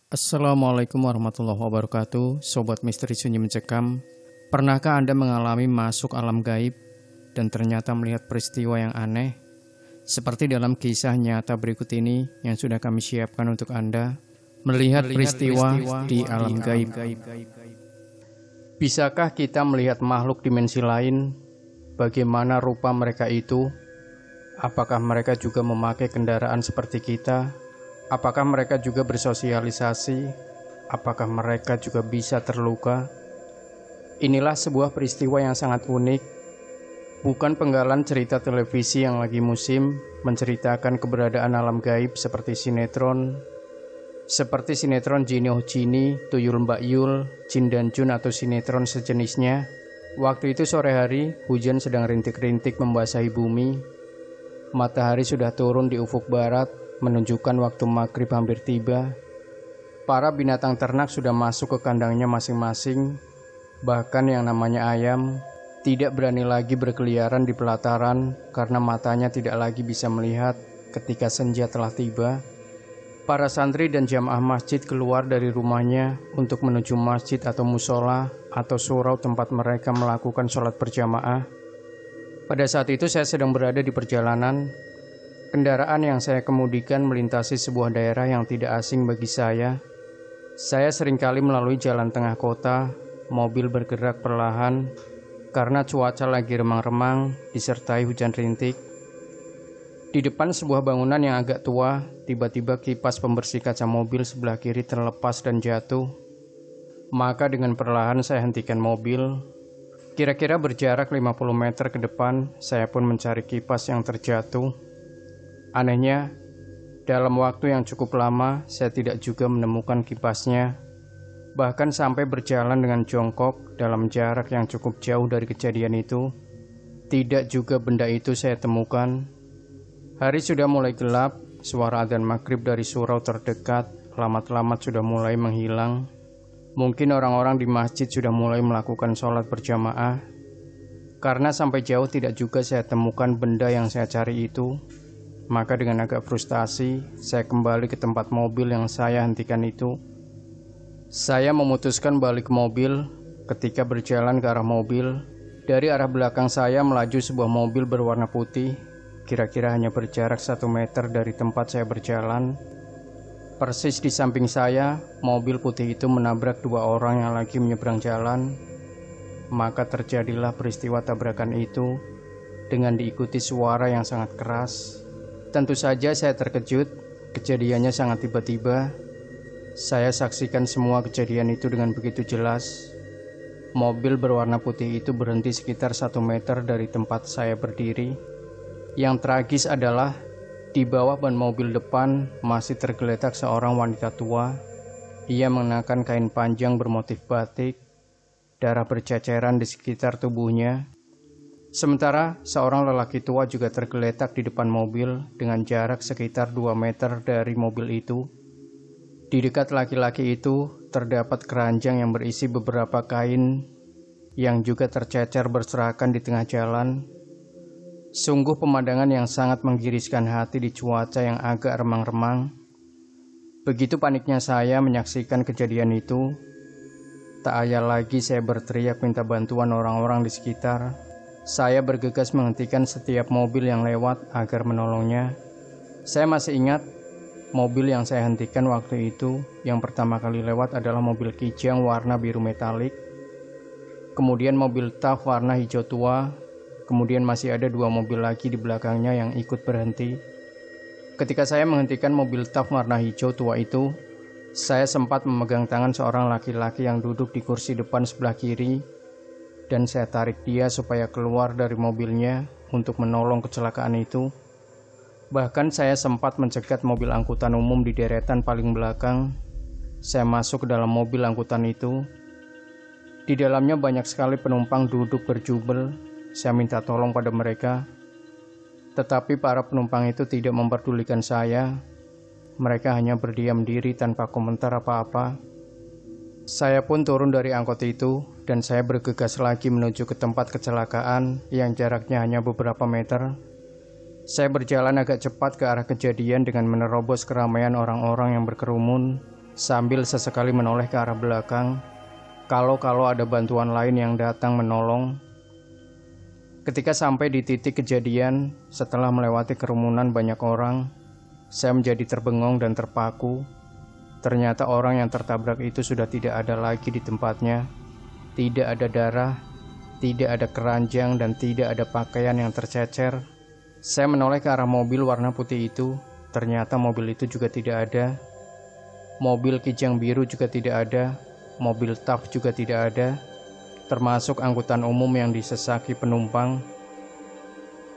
Assalamualaikum warahmatullahi wabarakatuh, Sobat Misteri Sunyi Mencekam. Pernahkah Anda mengalami masuk alam gaib dan ternyata melihat peristiwa yang aneh? Seperti dalam kisah nyata berikut ini yang sudah kami siapkan untuk Anda, melihat peristiwa di alam gaib. Bisakah kita melihat makhluk dimensi lain? Bagaimana rupa mereka itu? Apakah mereka juga memakai kendaraan seperti kita? Apakah mereka juga bersosialisasi? Apakah mereka juga bisa terluka? Inilah sebuah peristiwa yang sangat unik. Bukan penggalan cerita televisi yang lagi musim menceritakan keberadaan alam gaib seperti sinetron Jini Oh Jini, Tuyul Mbak Yul, Jin dan Jun atau sinetron sejenisnya. Waktu itu sore hari, hujan sedang rintik-rintik membasahi bumi. Matahari sudah turun di ufuk barat, menunjukkan waktu maghrib hampir tiba. Para binatang ternak sudah masuk ke kandangnya masing-masing. Bahkan yang namanya ayam tidak berani lagi berkeliaran di pelataran karena matanya tidak lagi bisa melihat ketika senja telah tiba. Para santri dan jamaah masjid keluar dari rumahnya untuk menuju masjid atau musola atau surau tempat mereka melakukan sholat berjamaah. Pada saat itu saya sedang berada di perjalanan. Kendaraan yang saya kemudikan melintasi sebuah daerah yang tidak asing bagi saya. Saya seringkali melalui jalan tengah kota, mobil bergerak perlahan karena cuaca lagi remang-remang disertai hujan rintik. Di depan sebuah bangunan yang agak tua, tiba-tiba kipas pembersih kaca mobil sebelah kiri terlepas dan jatuh. Maka dengan perlahan saya hentikan mobil. Kira-kira berjarak 50 meter ke depan, saya pun mencari kipas yang terjatuh. Anehnya, dalam waktu yang cukup lama, saya tidak juga menemukan kipasnya. Bahkan sampai berjalan dengan jongkok dalam jarak yang cukup jauh dari kejadian itu, tidak juga benda itu saya temukan. Hari sudah mulai gelap, suara adzan maghrib dari surau terdekat lamat-lamat sudah mulai menghilang. Mungkin orang-orang di masjid sudah mulai melakukan sholat berjamaah. Karena sampai jauh tidak juga saya temukan benda yang saya cari itu. Maka dengan agak frustasi, saya kembali ke tempat mobil yang saya hentikan itu. Saya memutuskan balik ke mobil. Ketika berjalan ke arah mobil, dari arah belakang saya melaju sebuah mobil berwarna putih. Kira-kira hanya berjarak 1 meter dari tempat saya berjalan. Persis di samping saya, mobil putih itu menabrak 2 orang yang lagi menyeberang jalan. Maka terjadilah peristiwa tabrakan itu dengan diikuti suara yang sangat keras. Tentu saja saya terkejut, kejadiannya sangat tiba-tiba. Saya saksikan semua kejadian itu dengan begitu jelas. Mobil berwarna putih itu berhenti sekitar 1 meter dari tempat saya berdiri. Yang tragis adalah, di bawah ban mobil depan masih tergeletak seorang wanita tua. Ia mengenakan kain panjang bermotif batik, darah berceceran di sekitar tubuhnya. Sementara seorang lelaki tua juga tergeletak di depan mobil dengan jarak sekitar 2 meter dari mobil itu. Di dekat laki-laki itu terdapat keranjang yang berisi beberapa kain yang juga tercecer berserakan di tengah jalan. Sungguh pemandangan yang sangat menggiriskan hati di cuaca yang agak remang-remang. Begitu paniknya saya menyaksikan kejadian itu, tak ayal lagi saya berteriak minta bantuan orang-orang di sekitar. Saya bergegas menghentikan setiap mobil yang lewat agar menolongnya. Saya masih ingat, mobil yang saya hentikan waktu itu yang pertama kali lewat adalah mobil Kijang warna biru metalik. Kemudian mobil TAF warna hijau tua. Kemudian masih ada 2 mobil lagi di belakangnya yang ikut berhenti. Ketika saya menghentikan mobil TAF warna hijau tua itu, saya sempat memegang tangan seorang laki-laki yang duduk di kursi depan sebelah kiri. Dan saya tarik dia supaya keluar dari mobilnya untuk menolong kecelakaan itu. Bahkan saya sempat mencegat mobil angkutan umum di deretan paling belakang. Saya masuk ke dalam mobil angkutan itu. Di dalamnya banyak sekali penumpang duduk berjubel. Saya minta tolong pada mereka. Tetapi para penumpang itu tidak memperdulikan saya. Mereka hanya berdiam diri tanpa komentar apa-apa. Saya pun turun dari angkot itu dan saya bergegas lagi menuju ke tempat kecelakaan yang jaraknya hanya beberapa meter. Saya berjalan agak cepat ke arah kejadian dengan menerobos keramaian orang-orang yang berkerumun sambil sesekali menoleh ke arah belakang kalau ada bantuan lain yang datang menolong. Ketika sampai di titik kejadian, setelah melewati kerumunan banyak orang, saya menjadi terbengong dan terpaku. Ternyata orang yang tertabrak itu sudah tidak ada lagi di tempatnya. Tidak ada darah, tidak ada keranjang, dan tidak ada pakaian yang tercecer. Saya menoleh ke arah mobil warna putih itu. Ternyata mobil itu juga tidak ada. Mobil kijang biru juga tidak ada. Mobil TAF juga tidak ada, termasuk angkutan umum yang disesaki penumpang.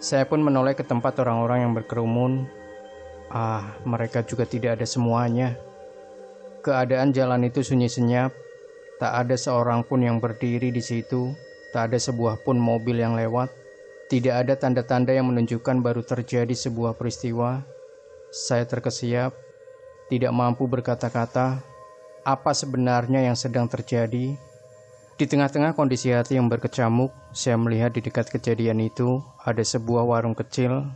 Saya pun menoleh ke tempat orang-orang yang berkerumun. Mereka juga tidak ada semuanya. Keadaan jalan itu sunyi senyap. Tak ada seorang pun yang berdiri di situ. Tak ada sebuah pun mobil yang lewat. Tidak ada tanda-tanda yang menunjukkan baru terjadi sebuah peristiwa. Saya terkesiap, tidak mampu berkata-kata apa sebenarnya yang sedang terjadi. Di tengah-tengah kondisi hati yang berkecamuk, saya melihat di dekat kejadian itu ada sebuah warung kecil.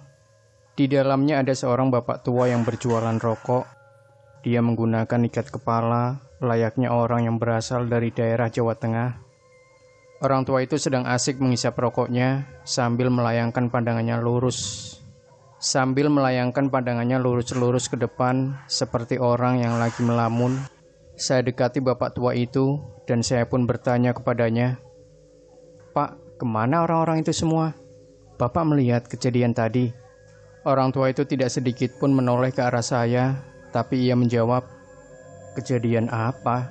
Di dalamnya ada seorang bapak tua yang berjualan rokok. Dia menggunakan ikat kepala, layaknya orang yang berasal dari daerah Jawa Tengah. Orang tua itu sedang asik menghisap rokoknya sambil melayangkan pandangannya lurus. Lurus ke depan seperti orang yang lagi melamun. Saya dekati bapak tua itu dan saya pun bertanya kepadanya, "Pak, kemana orang-orang itu semua? Bapak melihat kejadian tadi?" Orang tua itu tidak sedikit pun menoleh ke arah saya, tapi ia menjawab, "Kejadian apa?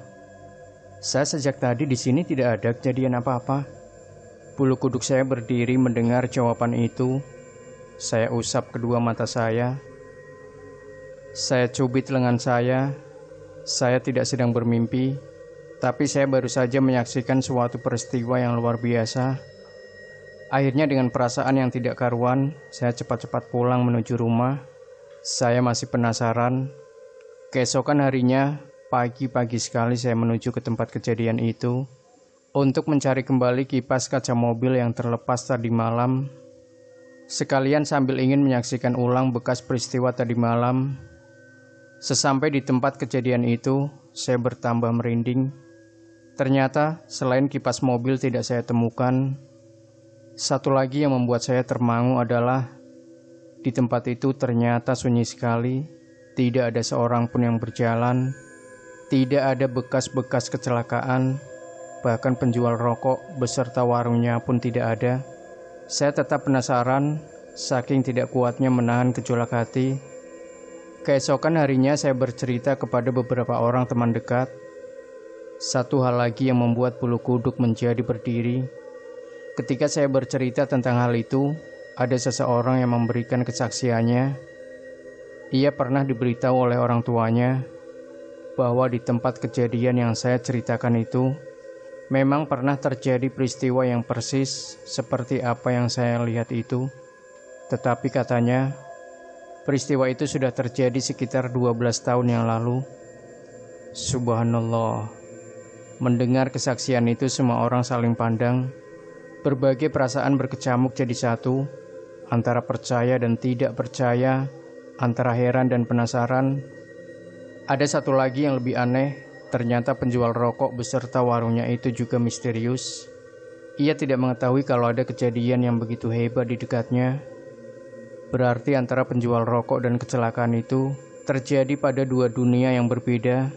Saya sejak tadi di sini tidak ada kejadian apa-apa." Bulu kuduk saya berdiri mendengar jawaban itu. Saya usap kedua mata saya. Saya cubit lengan saya. Saya tidak sedang bermimpi, tapi saya baru saja menyaksikan suatu peristiwa yang luar biasa. Akhirnya dengan perasaan yang tidak karuan, saya cepat-cepat pulang menuju rumah. Saya masih penasaran. Keesokan harinya, pagi-pagi sekali saya menuju ke tempat kejadian itu untuk mencari kembali kipas kaca mobil yang terlepas tadi malam. Sekalian sambil ingin menyaksikan ulang bekas peristiwa tadi malam. Sesampai di tempat kejadian itu, saya bertambah merinding. Ternyata selain kipas mobil tidak saya temukan. Satu lagi yang membuat saya termangu adalah di tempat itu ternyata sunyi sekali. Tidak ada seorang pun yang berjalan. Tidak ada bekas-bekas kecelakaan. Bahkan penjual rokok beserta warungnya pun tidak ada. Saya tetap penasaran, saking tidak kuatnya menahan gejolak hati. Keesokan harinya saya bercerita kepada beberapa orang teman dekat. Satu hal lagi yang membuat bulu kuduk menjadi berdiri. Ketika saya bercerita tentang hal itu, ada seseorang yang memberikan kesaksiannya. Ia pernah diberitahu oleh orang tuanya bahwa di tempat kejadian yang saya ceritakan itu memang pernah terjadi peristiwa yang persis seperti apa yang saya lihat itu. Tetapi katanya, peristiwa itu sudah terjadi sekitar 12 tahun yang lalu. Subhanallah. Mendengar kesaksian itu semua orang saling pandang. Berbagai perasaan berkecamuk jadi satu, antara percaya dan tidak percaya, antara heran dan penasaran. Ada satu lagi yang lebih aneh, ternyata penjual rokok beserta warungnya itu juga misterius. Ia tidak mengetahui kalau ada kejadian yang begitu hebat di dekatnya. Berarti antara penjual rokok dan kecelakaan itu terjadi pada dua dunia yang berbeda,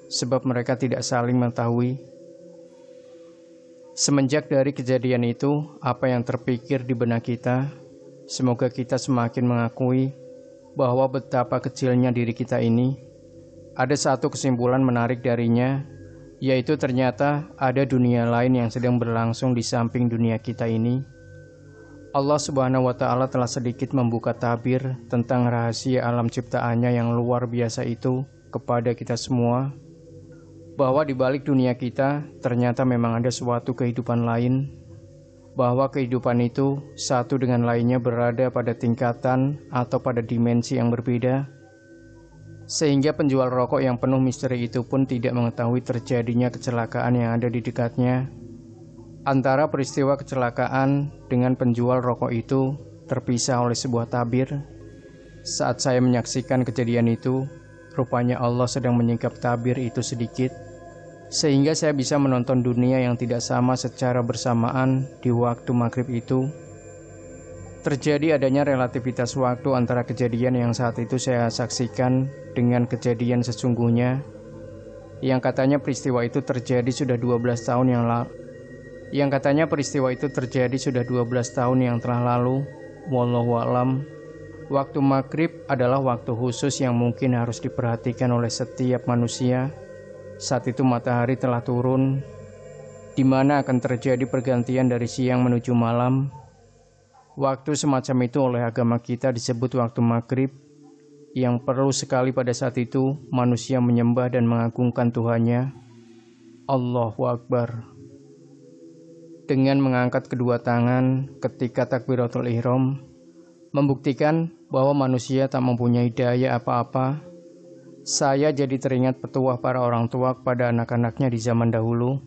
sebab mereka tidak saling mengetahui. Semenjak dari kejadian itu, apa yang terpikir di benak kita, semoga kita semakin mengakui bahwa betapa kecilnya diri kita ini. Ada satu kesimpulan menarik darinya, yaitu ternyata ada dunia lain yang sedang berlangsung di samping dunia kita ini. Allah Subhanahu wa Ta'ala telah sedikit membuka tabir tentang rahasia alam ciptaannya yang luar biasa itu kepada kita semua, bahwa di balik dunia kita ternyata memang ada suatu kehidupan lain, bahwa kehidupan itu satu dengan lainnya berada pada tingkatan atau pada dimensi yang berbeda, sehingga penjual rokok yang penuh misteri itu pun tidak mengetahui terjadinya kecelakaan yang ada di dekatnya. Antara peristiwa kecelakaan dengan penjual rokok itu terpisah oleh sebuah tabir. Saat saya menyaksikan kejadian itu, rupanya Allah sedang menyingkap tabir itu sedikit, sehingga saya bisa menonton dunia yang tidak sama secara bersamaan di waktu maghrib itu. Terjadi adanya relativitas waktu antara kejadian yang saat itu saya saksikan dengan kejadian sesungguhnya, yang katanya peristiwa itu terjadi sudah 12 tahun yang lalu. Yang telah lalu. Wallahu a'lam. Waktu maghrib adalah waktu khusus yang mungkin harus diperhatikan oleh setiap manusia. Saat itu matahari telah turun, di mana akan terjadi pergantian dari siang menuju malam. Waktu semacam itu oleh agama kita disebut waktu maghrib, yang perlu sekali pada saat itu manusia menyembah dan mengagungkan Tuhannya. Allahu Akbar. Dengan mengangkat kedua tangan ketika takbiratul ihram, membuktikan bahwa manusia tak mempunyai daya apa-apa. Saya jadi teringat petuah para orang tua kepada anak-anaknya di zaman dahulu.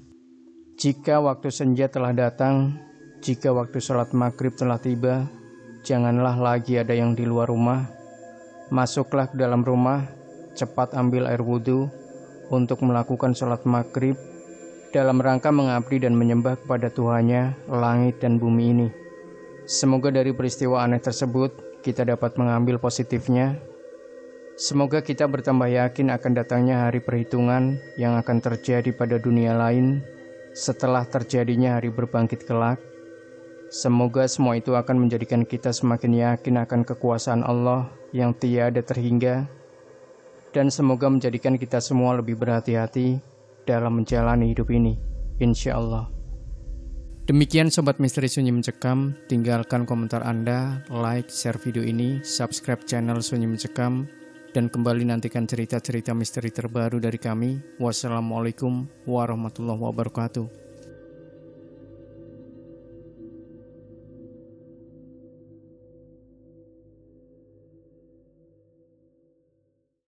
Jika waktu senja telah datang, jika waktu sholat maghrib telah tiba, janganlah lagi ada yang di luar rumah. Masuklah ke dalam rumah, cepat ambil air wudhu untuk melakukan sholat maghrib, dalam rangka mengabdi dan menyembah kepada Tuhannya, langit dan bumi ini. Semoga dari peristiwa aneh tersebut, kita dapat mengambil positifnya. Semoga kita bertambah yakin akan datangnya hari perhitungan yang akan terjadi pada dunia lain, setelah terjadinya hari berbangkit kelak. Semoga semua itu akan menjadikan kita semakin yakin akan kekuasaan Allah yang tiada terhingga, dan semoga menjadikan kita semua lebih berhati-hati dalam menjalani hidup ini, insya Allah. Demikian Sobat Misteri Sunyi Mencekam, tinggalkan komentar Anda, like, share video ini, subscribe channel Sunyi Mencekam, dan kembali nantikan cerita-cerita misteri terbaru dari kami. Wassalamualaikum warahmatullahi wabarakatuh.